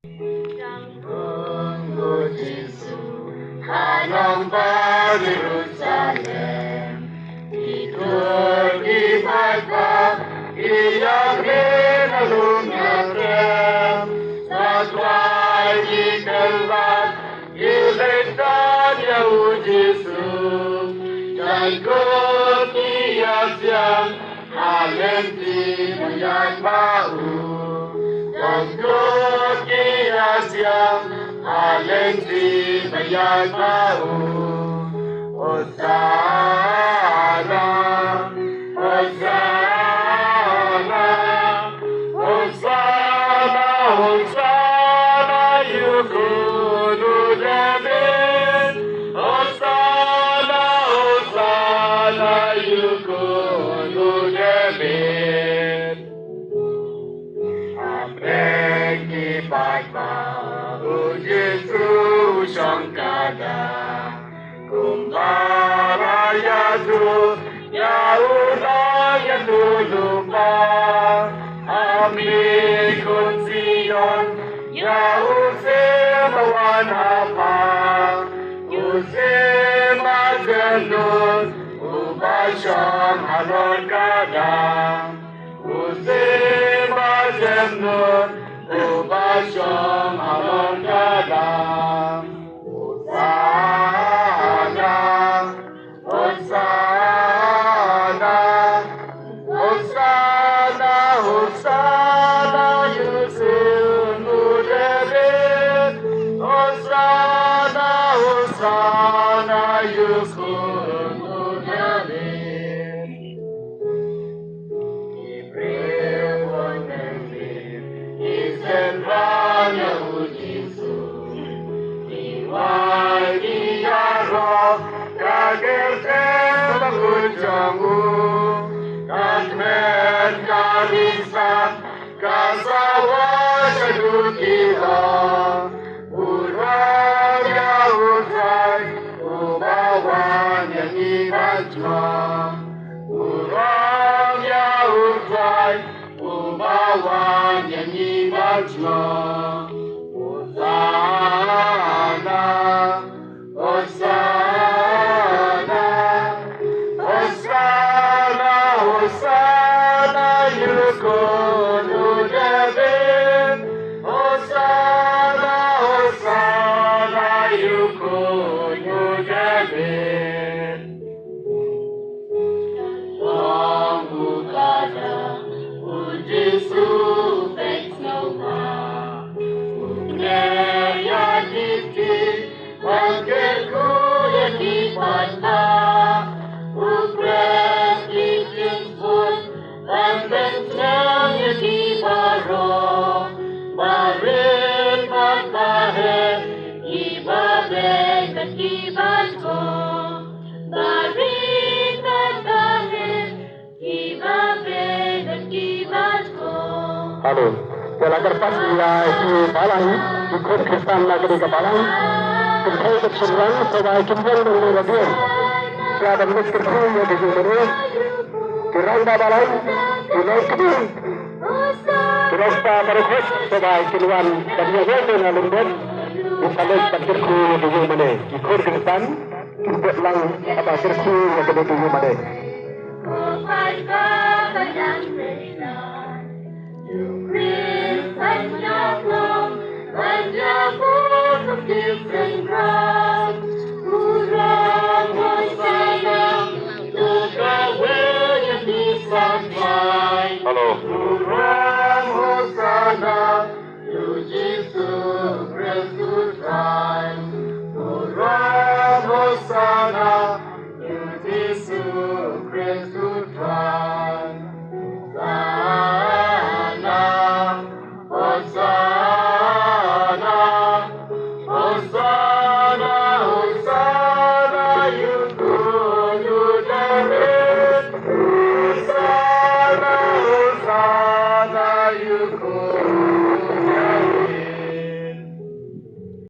Tunggu Yesus, halang pada Yerusalem, ikut di bawah yang menalungnya rem, sesuai di kelas iletan Yahud Yesus, ikut kias yang halenti yang bau. Ikut kias yang halenti yang bau. Hosana, Hosana, Hosana, Hosana, yukunu David. Hosana, Hosana, yukunu David. Amreki Bapa, Yesus Sangkada. Kumbara Yesus, Yahudah yang lupa. Amikun Sion, Yahuseh bawan apa? Yuseh magenun, ubasham halon kadang. Yuseh magenun, ubasham halon kadang. Hosana, Hosana, Hosana, yukunu David. Hosana, Hosana, yukunu David. Ibrahim David, Israel Yahud Yesus, Iwai Diaro, Kager Bangun Jamu, Kadmen Kalisa, Kasawa Jadukiha, Urang Yahudai, Ubawan yang ibajma, Urang Yahudai, Ubawan yang ibajma, Hosana, Hosana, Hosana, Hosana, yukunu David. Hosana, Hosana, yukunu David. Sanggu kada, Yesus makes no harm. Uneya diti, wangkerku yang dipatah. Ukres dikimpun, dan bentengnya dibaro. Barit matahir, ibabek dan ibatko. Barit matahir, ibabek dan ibatko. Halo, telah terpas wilayah di Balang, ikut Kristan lagi di Balang. Kita berseberang sebagai kimpul dari Rabian. Ada miskin yang di sini, kerana Balang, wilayah kedua. Terus berikut sebagai kiluan dan yang lain London, misalnya terkirku di mana, ikut Kristan, ikut lang apa terkirku yang di mana. Halo.